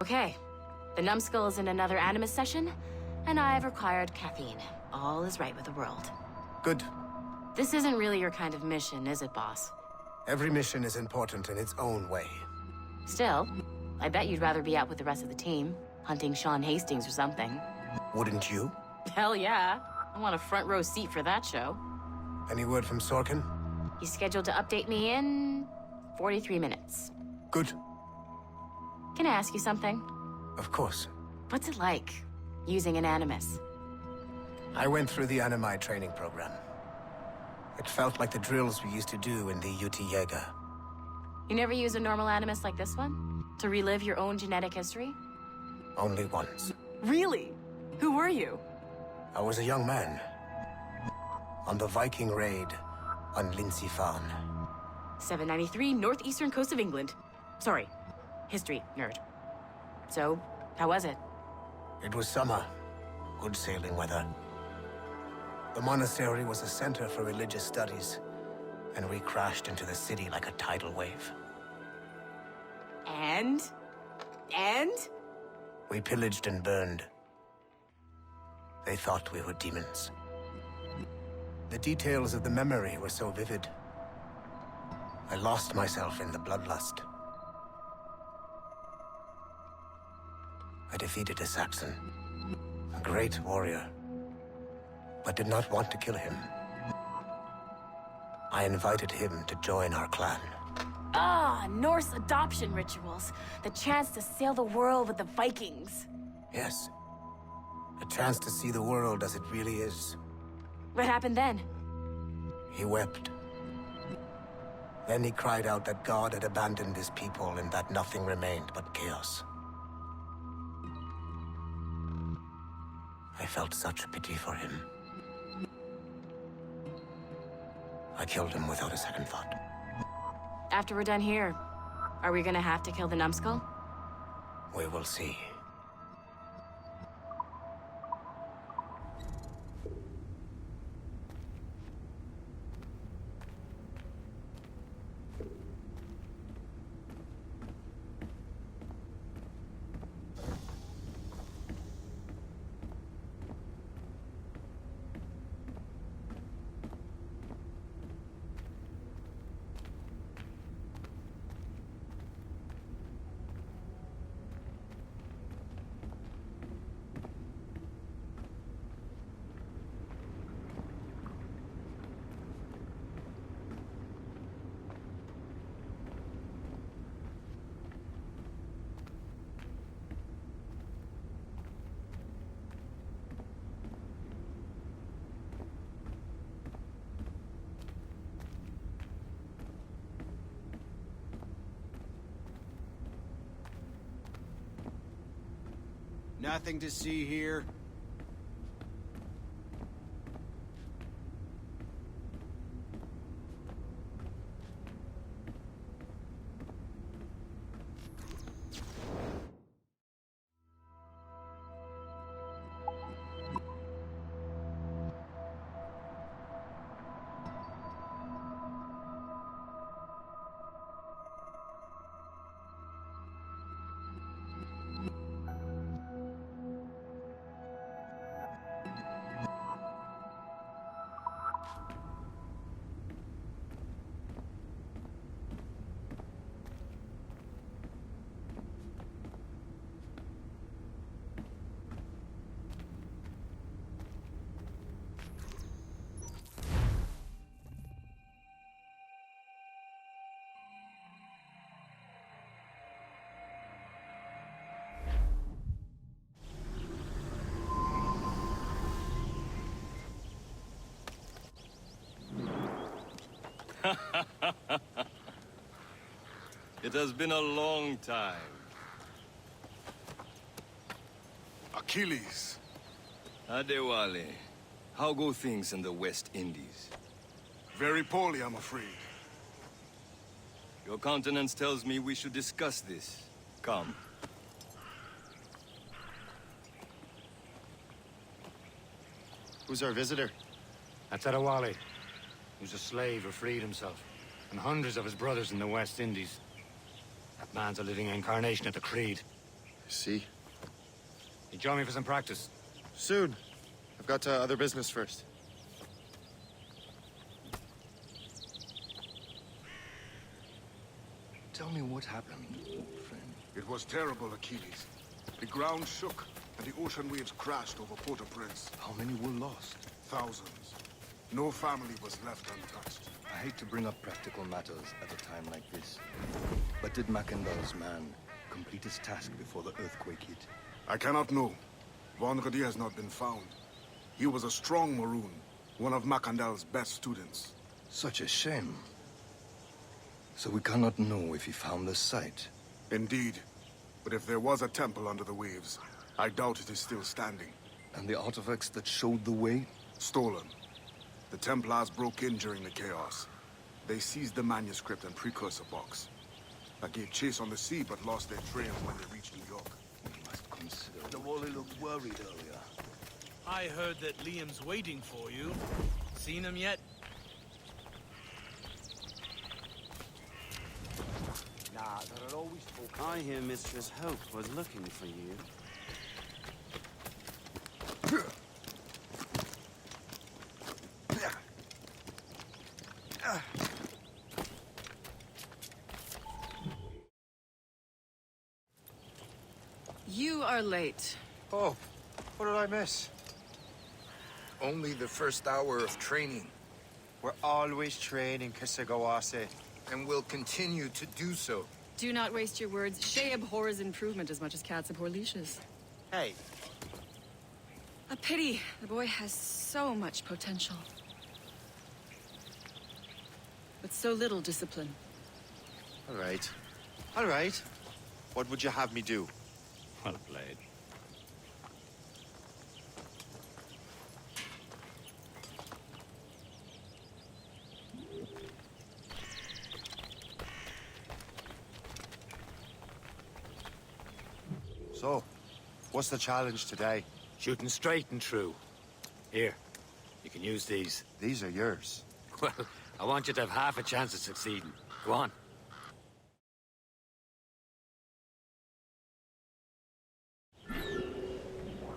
Okay. The numbskull is in another Animus session, and I've required caffeine. All is right with the world. Good. This isn't really your kind of mission, is it, boss? Every mission is important in its own way. Still, I bet you'd rather be out with the rest of the team, hunting Sean Hastings or something. Wouldn't you? Hell yeah. I want a front row seat for that show. Any word from Sorkin? He's scheduled to update me in 43 minutes. Good. Can I ask you something? Of course. What's it like, using an Animus? I went through the Animi training program. It felt like the drills we used to do in the UT Jaeger. You never use a normal Animus like this one? To relive your own genetic history? Only once. Really? Who were you? I was a young man. On the Viking raid on Lindsey Farm. 793, northeastern coast of England. Sorry, history nerd. So, how was it? It was summer. Good sailing weather. The monastery was a center for religious studies, and we crashed into the city like a tidal wave. And? We pillaged and burned. They thought we were demons. The details of the memory were so vivid. I lost myself in the bloodlust. I defeated a Saxon, a great warrior, but did not want to kill him. I invited him to join our clan. Ah, Norse adoption rituals. The chance to sail the world with the Vikings. Yes, a chance to see the world as it really is. What happened then? He wept. Then he cried out that God had abandoned his people and that nothing remained but chaos. I felt such pity for him. I killed him without a second thought. After we're done here, are we gonna have to kill the numbskull? We will see. Nothing to see here. It has been a long time. Achilles. Adewale, how go things in the West Indies? Very poorly, I'm afraid. Your countenance tells me we should discuss this. Come. Who's our visitor? That's Adewale, who's a slave who freed himself, and hundreds of his brothers in the West Indies. That man's a living incarnation of the Creed. See? You join me for some practice? Soon. I've got other business first. Tell me what happened, old friend. It was terrible, Achilles. The ground shook, and the ocean waves crashed over Port-au-Prince. How many were lost? Thousands. No family was left untouched. I hate to bring up practical matters at a time like this. But did Macandal's man complete his task before the earthquake hit? I cannot know. Vonredi has not been found. He was a strong Maroon, one of Macandal's best students. Such a shame. So we cannot know if he found the site. Indeed. But if there was a temple under the waves, I doubt it is still standing. And the artifacts that showed the way? Stolen. The Templars broke in during the chaos. They seized the manuscript and precursor box. I gave chase on the sea, but lost their trail when they reached New York. We must consider... The Wally looked worried earlier. I heard that Liam's waiting for you. Seen him yet? I hear Mistress Hope was looking for you. You are late. Oh, what did I miss? Only the first hour of training. We're always training, Kisagawase. And will continue to do so. Do not waste your words. Shay abhors improvement as much as cats abhor leashes. Hey, A pity. The boy has so much potential. But so little discipline. all right. All right. What would you have me do? Well played. So, what's the challenge today? Shooting straight and true. Here, you can use these. These are yours. Well, I want you to have half a chance of succeeding. Go on.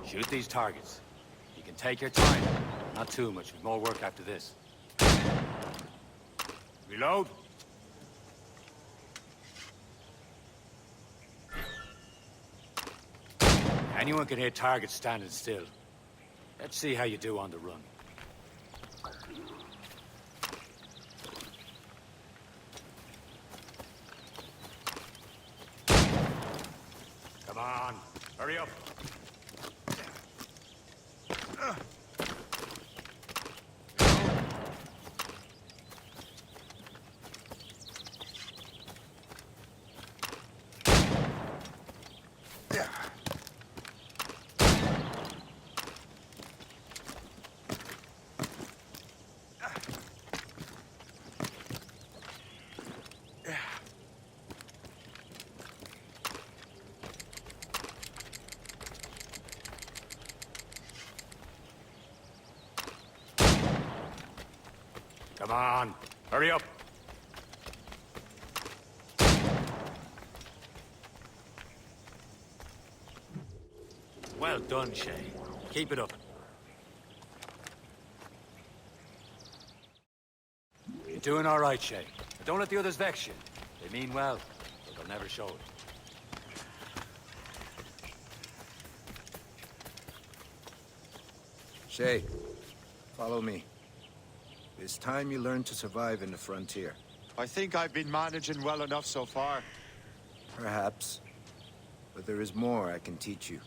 Shoot these targets. You can take your time. Not too much. We've more work after this. Reload. Anyone can hit targets standing still. Let's see how you do on the run. Come on, hurry up. Come on, hurry up. Well done, Shay. Keep it up. You're doing all right, Shay. But don't let the others vex you. They mean well, but they'll never show it. Shay, follow me. It's time you learn to survive in the frontier. I think I've been managing well enough so far. Perhaps. But there is more I can teach you.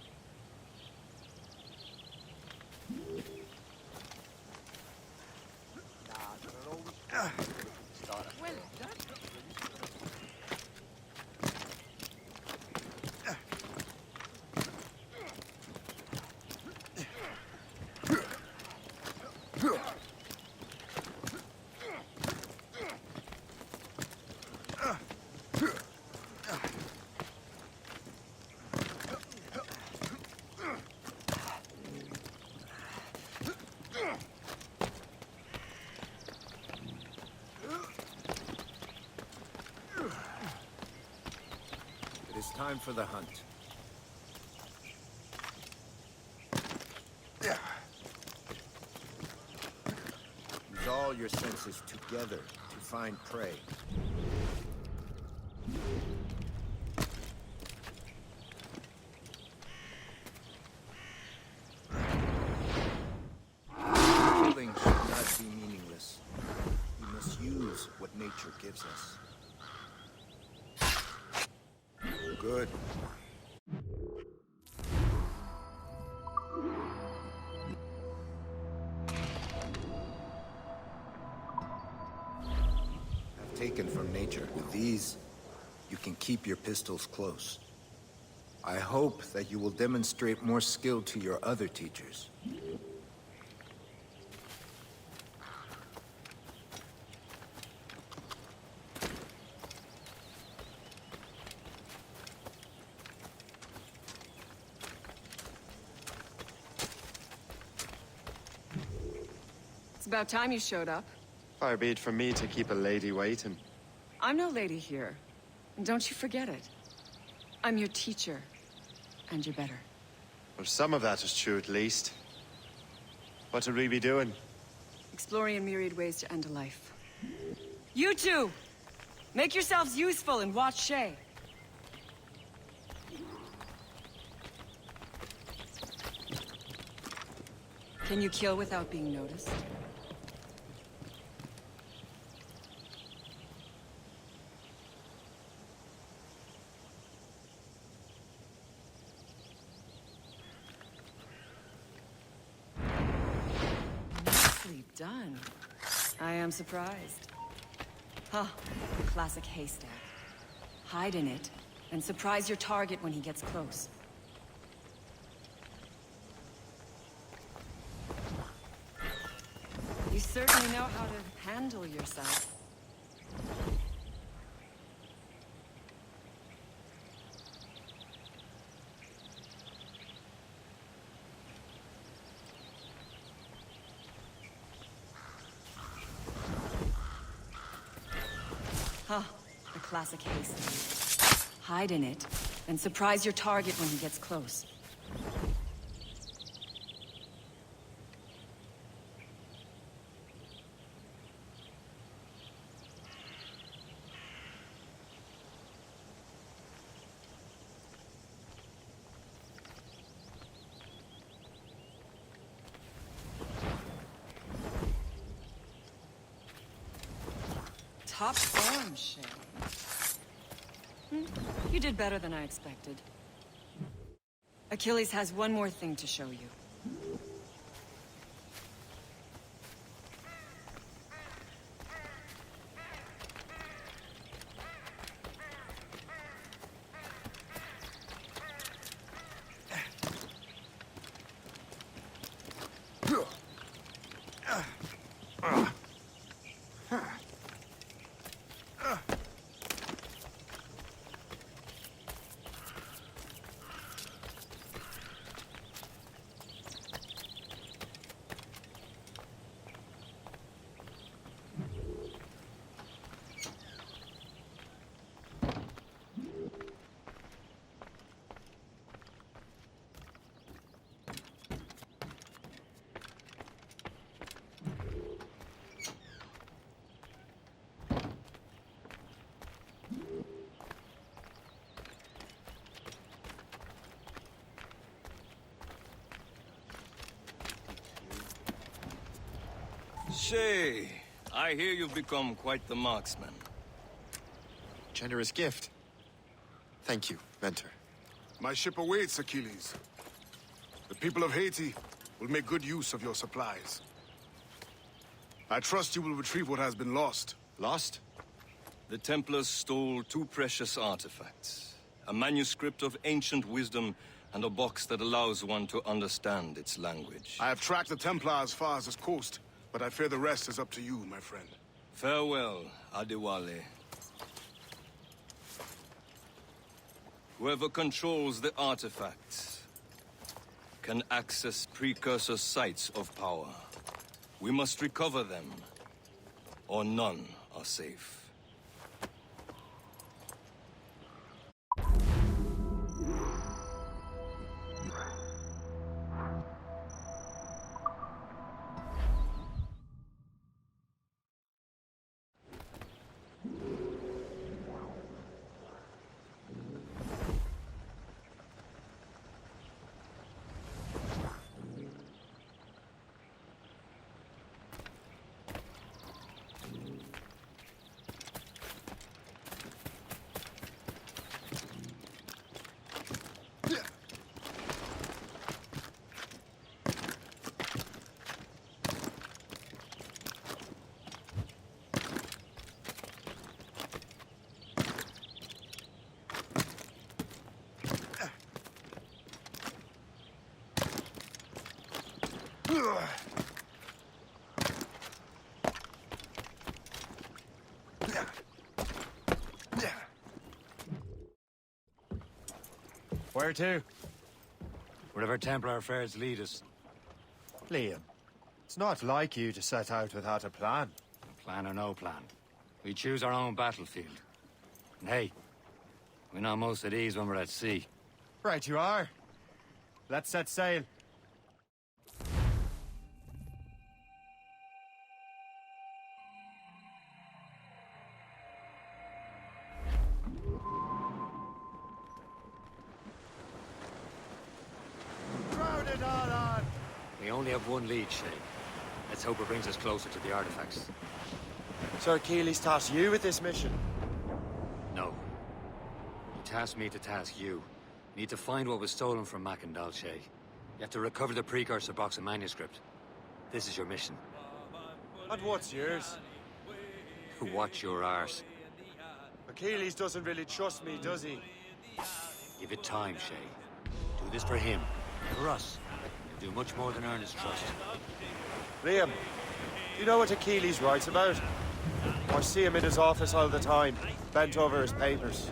It is time for the hunt. all your senses together to find prey. Killing should not be meaningless. We must use what nature gives us. Good. I've taken from nature. With these, you can keep your pistols close. I hope that you will demonstrate more skill to your other teachers. It's about time you showed up. Far be it from me to keep a lady waiting. I'm no lady here. And don't you forget it. I'm your teacher. And you're better. Well, some of that is true at least. What would we be doing? Exploring a myriad ways to end a life. You two! Make yourselves useful and watch Shay. Can you kill without being noticed? Nicely done. I am surprised. Huh, classic haystack. Hide in it, and surprise your target when he gets close. You certainly know how to handle yourself. Huh, the classic haste. Hide in it, and surprise your target when he gets close. Top form, Shay. You did better than I expected. Achilles has one more thing to show you. Shay, I hear you've become quite the marksman. Generous gift. Thank you, Mentor. My ship awaits, Achilles. The people of Haiti will make good use of your supplies. I trust you will retrieve what has been lost. Lost? The Templars stole two precious artifacts. A manuscript of ancient wisdom and a box that allows one to understand its language. I have tracked the Templar as far as this coast, but I fear the rest is up to you, my friend. Farewell, Adewale. Whoever controls the artifacts can access precursor sites of power. We must recover them, or none are safe. Where to? Wherever Templar affairs lead us. Liam, it's not like you to set out without a plan. Plan or no plan. We choose our own battlefield. And hey, we're not most at ease when we're at sea. Right you are. Let's set sail. Crowd it all on! We only have one lead, Shay. Let's hope it brings us closer to the artifacts. Sir Keeley's tasked you with this mission. No. He tasked me to task you. You need to find what was stolen from Mackendal, Shay. You have to recover the precursor box and manuscript. This is your mission. And what's yours? Watch your arse. Achilles doesn't really trust me, does he? Give it time, Shay. Do this for him. For us. You'll do much more than earn his trust. Liam, you know what Achilles writes about? I see him in his office all the time, bent over his papers.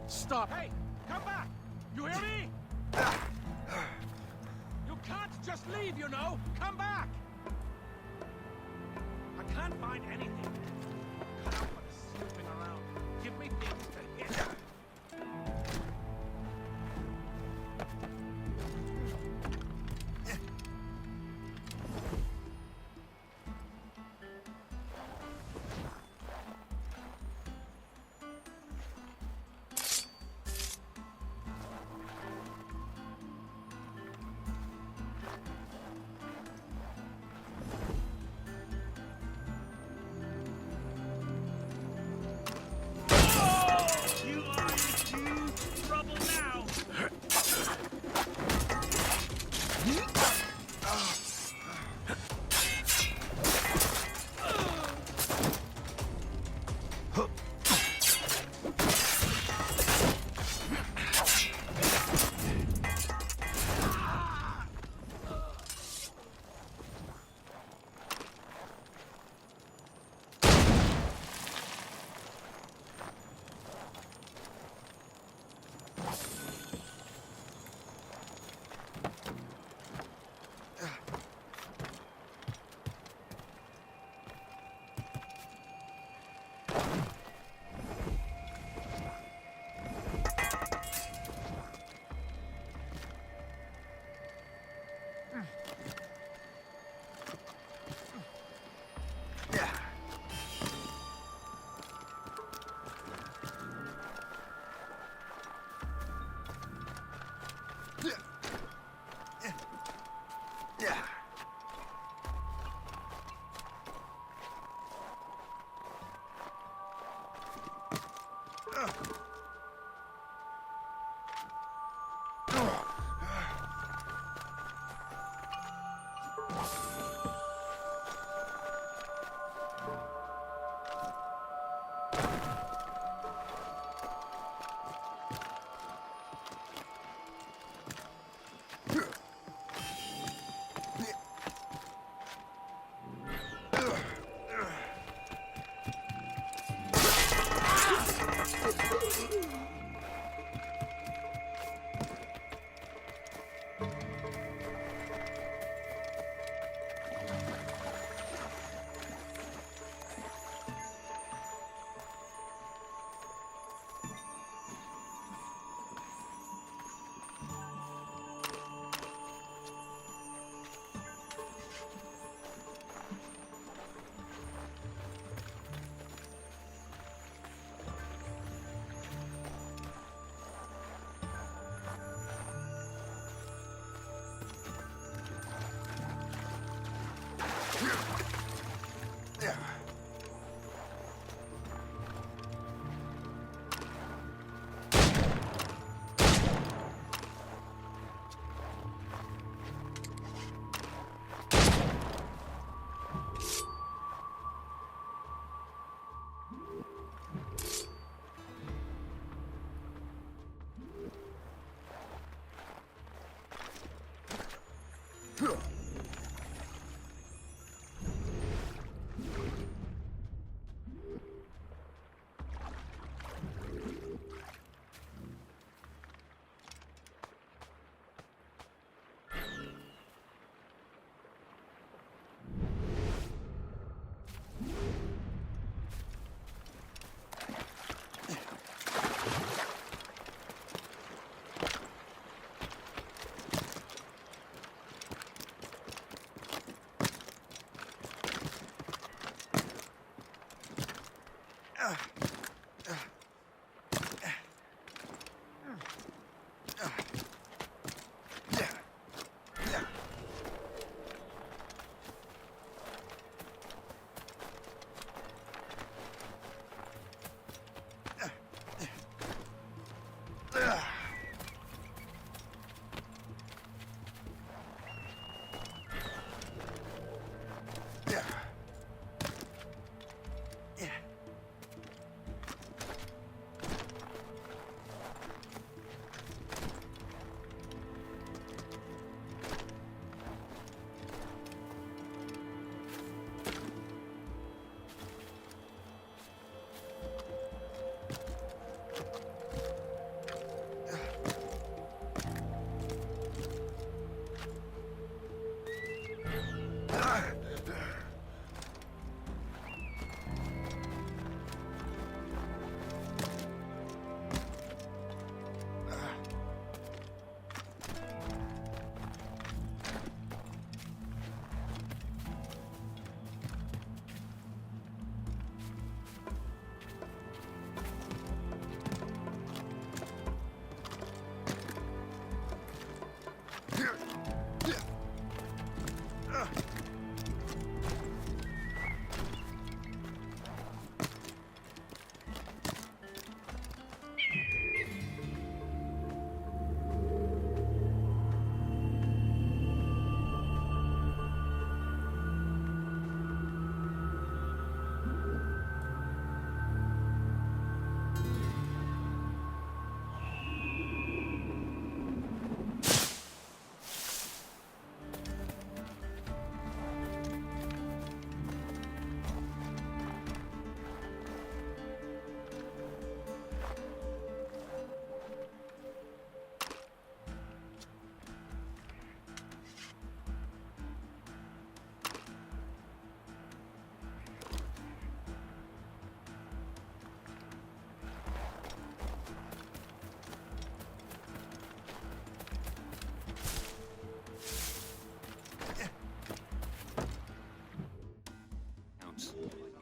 Stop! Hey! Come back! You hear me? You can't just leave, you know! Come back! I can't find anything. Cut out what is snooping around. Give me things to hit.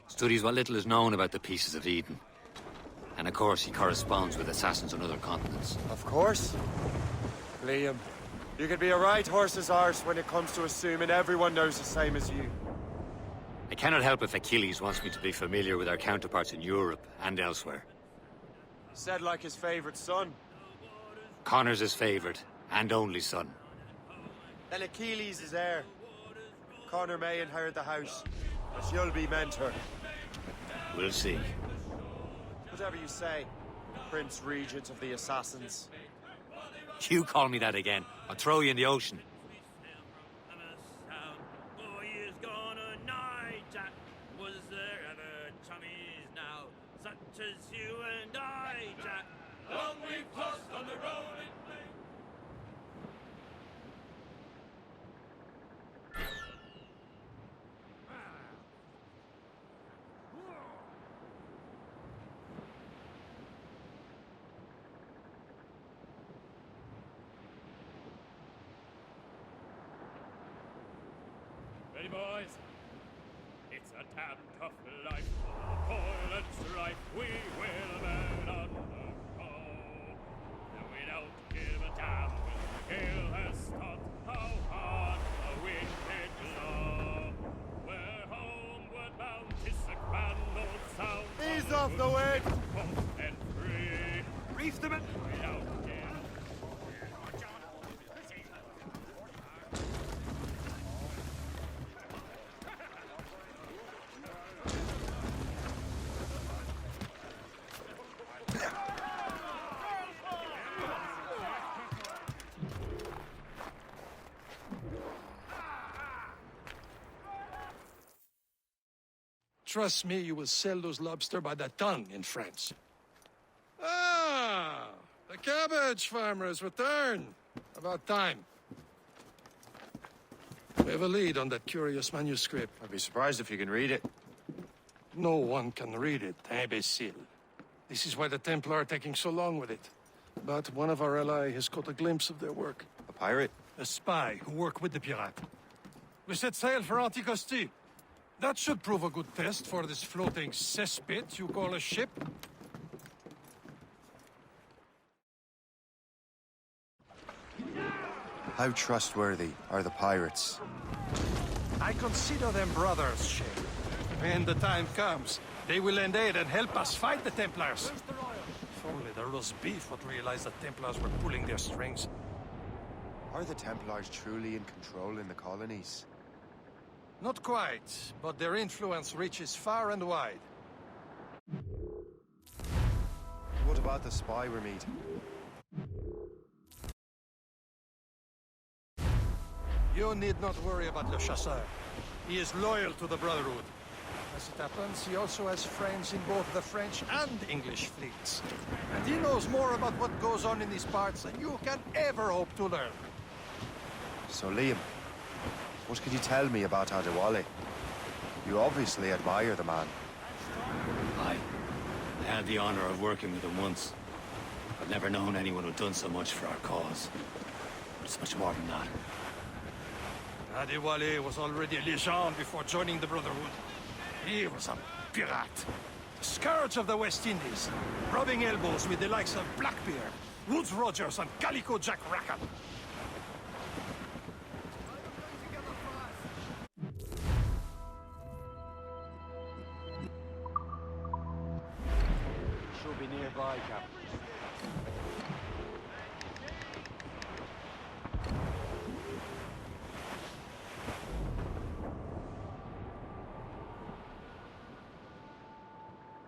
Studies what little is known about the Pieces of Eden. And of course, he corresponds with assassins on other continents. Of course. Liam, you could be a right horse's arse when it comes to assuming everyone knows the same as you. I cannot help if Achilles wants me to be familiar with our counterparts in Europe and elsewhere. Said like his favorite son. Connor's his favorite and only son. Then Achilles is heir. Connor may inherit the house, but you'll be mentor. We'll see. Whatever you say, Prince Regent of the Assassins. You call me that again, I'll throw you in the ocean. Was there ever chummies now, such as you and I, Jack? Long we've tossed on the rolling plain. Ready, boys? It's a damn tough life, toil and strife, we will men undergo. And we don't give a damn when the gale has stopped, how hard the wind did blow. We're homeward bound off the wind! And free. Reef them in! Without care. Trust me, you will sell those lobster by the ton in France. Ah, the cabbage farmers return. About time. We have a lead on that curious manuscript. I'd be surprised if you can read it. No one can read it, imbecile. This is why the Templar are taking so long with it. But one of our allies has caught a glimpse of their work. A pirate? A spy who worked with the pirate. We set sail for Anticosti. That should prove a good test for this floating cesspit you call a ship. How trustworthy are the pirates? I consider them brothers, Shay. When the time comes, they will lend aid and help us fight the Templars. If only the roast beef would realize the Templars were pulling their strings. Are the Templars truly in control in the colonies? Not quite, but their influence reaches far and wide. What about the spy we're meeting? You need not worry about Le Chasseur. He is loyal to the Brotherhood. As it happens, he also has friends in both the French and English fleets. And he knows more about what goes on in these parts than you can ever hope to learn. So, Liam, what can you tell me about Adewale? You obviously admire the man. I had the honor of working with him once. I've never known anyone who'd done so much for our cause. But it's much more than that. Adewale was already a legend before joining the Brotherhood. He was a pirate. The scourge of the West Indies, rubbing elbows with the likes of Blackbeard, Woodes Rogers, and Calico Jack Rackham. She'll be nearby, Captain.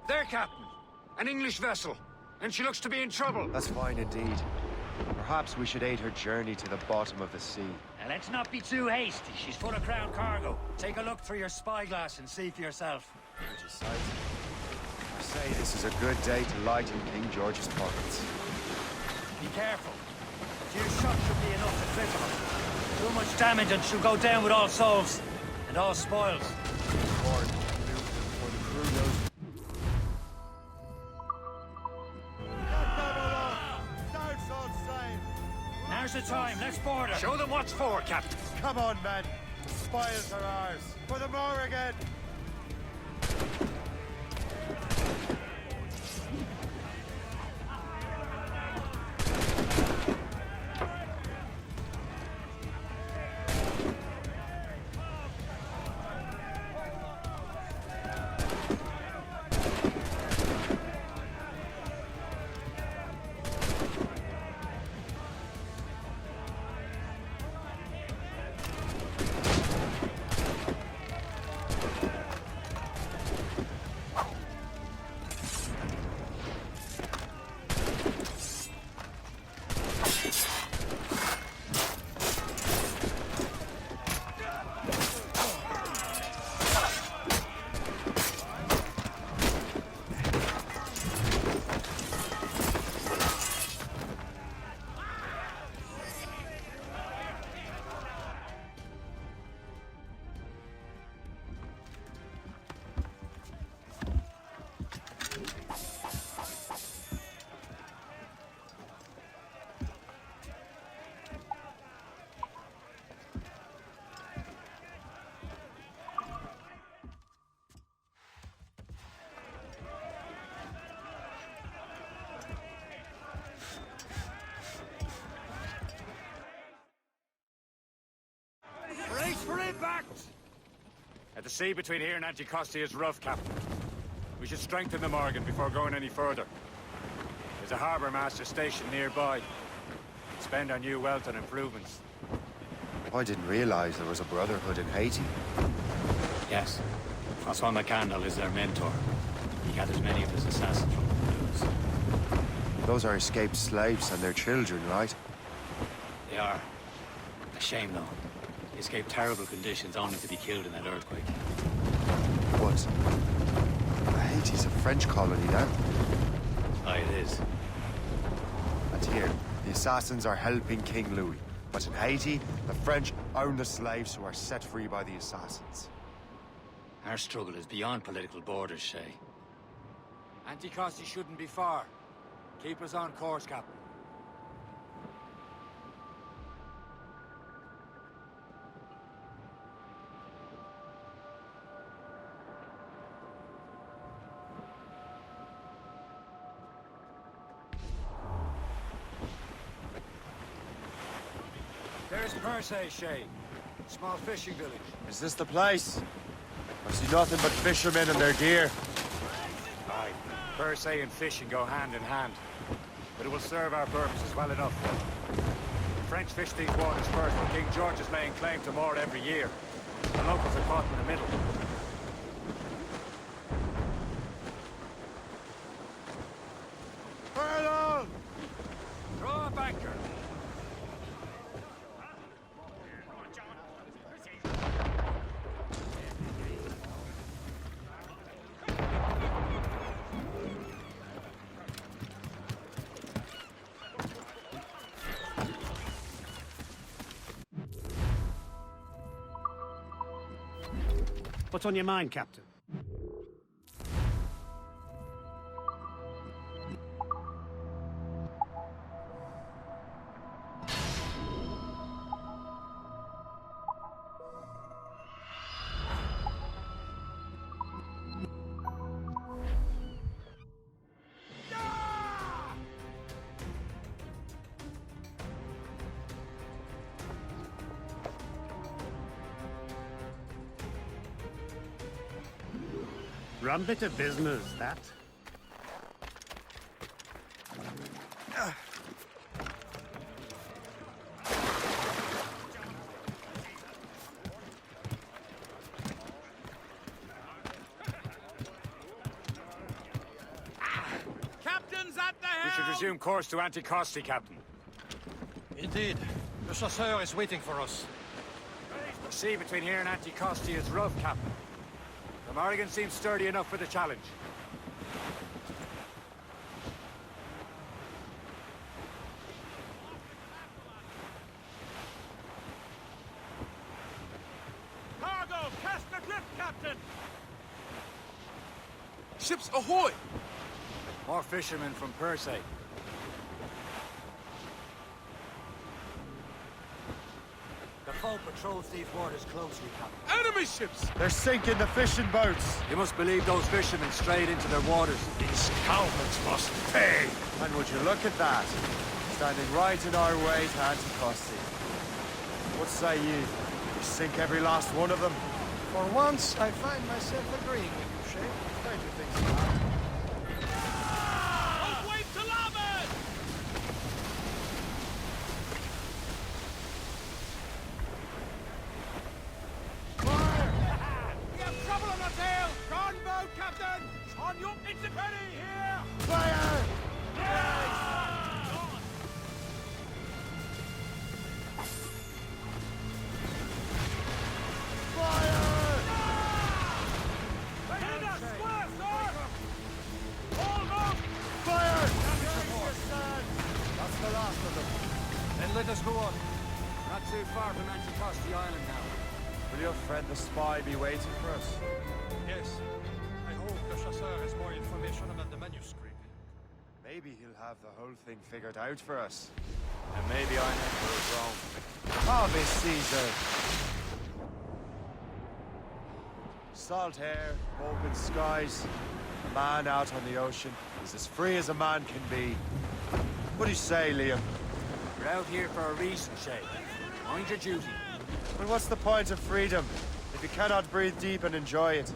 There, Captain. An English vessel. And she looks to be in trouble. That's fine indeed. Perhaps we should aid her journey to the bottom of the sea. Now, let's not be too hasty. She's full of crown cargo. Take a look through your spyglass and see for yourself. Pretty sight. I say this is a good day to lighten King George's pockets. Be careful. A few shots should be enough to cripple her. Too much damage and she'll go down with all souls. And all spoils. Warren, before the crew knows. Now's the time. Let's board her. Show them what's for, Captain. Come on, men. The spoils are ours. For the more again. Brace for impact! The sea between here and Anticosti is rough, Captain. We should strengthen the Morgan before going any further. There's a harbour master station nearby. Spend our new wealth on improvements. I didn't realize there was a brotherhood in Haiti. Yes. Francois McCandle is their mentor. He gathers many of his assassins from the blues. Those are escaped slaves and their children, right? They are. A shame, though. They escaped terrible conditions only to be killed in that earthquake. What? Haiti's a French colony now? Aye, it is. And here, the assassins are helping King Louis. But in Haiti, the French own the slaves who are set free by the assassins. Our struggle is beyond political borders, Shay. Anticosti shouldn't be far. Keep us on course, Captain. There's Persay, Shay. Small fishing village. Is this the place? I see nothing but fishermen and their gear. Aye. Persay and fishing go hand in hand. But it will serve our purposes well enough. The French fish these waters first, but King George is laying claim to more every year. The locals are caught in the middle. Furlong! Throw up anchor! What's on your mind, Captain? Rum bit of business, that. Captain's at the helm! We should resume course to Anticosti, Captain. Indeed. The chasseur is waiting for us. The sea between here and Anticosti is rough, Captain. The Morrigan seems sturdy enough for the challenge. Cargo! Cast adrift, Captain! Ships ahoy! More fishermen from Persay. The foe patrols these waters closely, Captain. Enemy ships! They're sinking the fishing boats! You must believe those fishermen strayed into their waters. These cowards must pay! And would you look at that? Standing right in our way to Anticosti. What say you? We sink every last one of them? For once, I find myself agreeing with you, Shay. Don't you think so? Don't wait to larboard! We have trouble on our tail! Gunboat, Captain! On your... It's a penny here! Fire! Let us go on. Not too far from Anticosti Island now. Will your friend the spy be waiting for us? Yes. I hope the chasseur has more information about the manuscript. Maybe he'll have the whole thing figured out for us. And maybe I'm Emperor Rome. Ave Caesar! Salt air, open skies. A man out on the ocean is as free as a man can be. What do you say, Liam? We're out here for a reason, Shay. Mind your duty. But what's the point of freedom if you cannot breathe deep and enjoy it?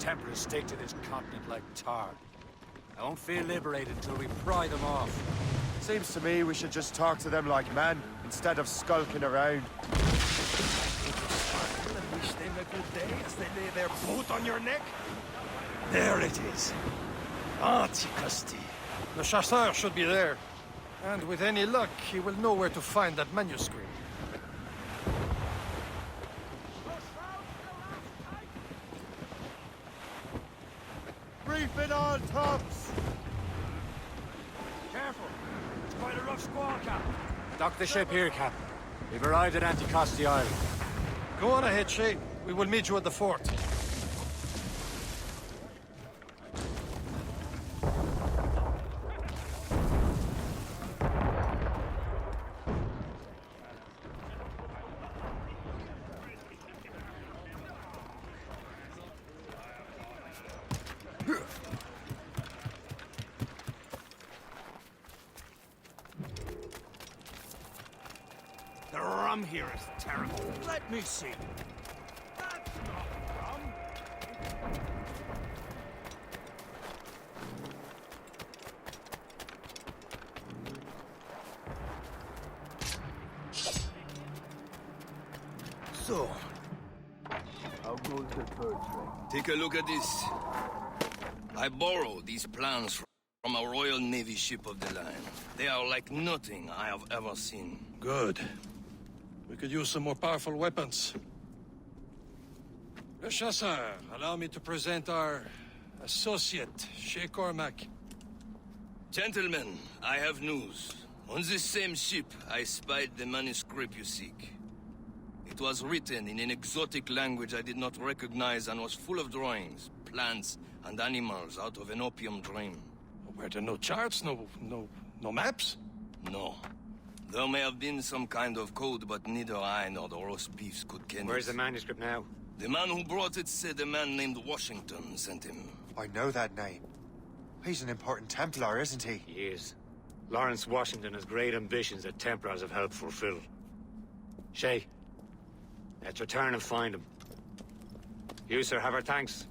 Templars stick to this continent like tar. I won't feel liberated until we pry them off. Seems to me we should just talk to them like men, instead of skulking around. And wish them a good day as they lay their boot on your neck. There it is. Antiquity. The chasseur should be there. And with any luck, he will know where to find that manuscript. Reef it on, tops! Careful. It's quite a rough squall, Captain. Dock the ship here, Captain. We've arrived at Anticosti Island. Go on ahead, Shay. We will meet you at the fort. The rum here is terrible. Let me see. That's not rum. So, how goes the third train? Take a look at this. I borrowed these plans from a Royal Navy ship of the line. They are like nothing I have ever seen. Good. We could use some more powerful weapons. Le Chasseur, allow me to present our associate, Shay Cormac. Gentlemen, I have news. On this same ship, I spied the manuscript you seek. It was written in an exotic language I did not recognize and was full of drawings, plants, and animals out of an opium dream. Were there no charts, no maps? No. There may have been some kind of code, but neither I nor the roast beefs could ken it. Where's the manuscript now? The man who brought it said a man named Washington sent him. I know that name. He's an important Templar, isn't he? He is. Lawrence Washington has great ambitions that Templars have helped fulfill. Shay, let's return and find him. You, sir, have our thanks.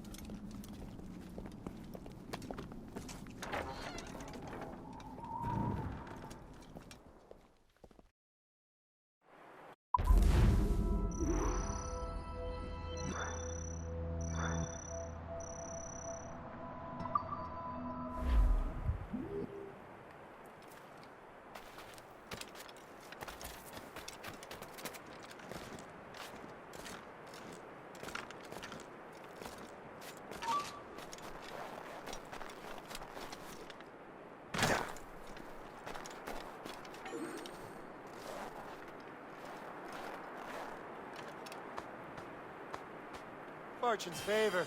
Fortune's favor.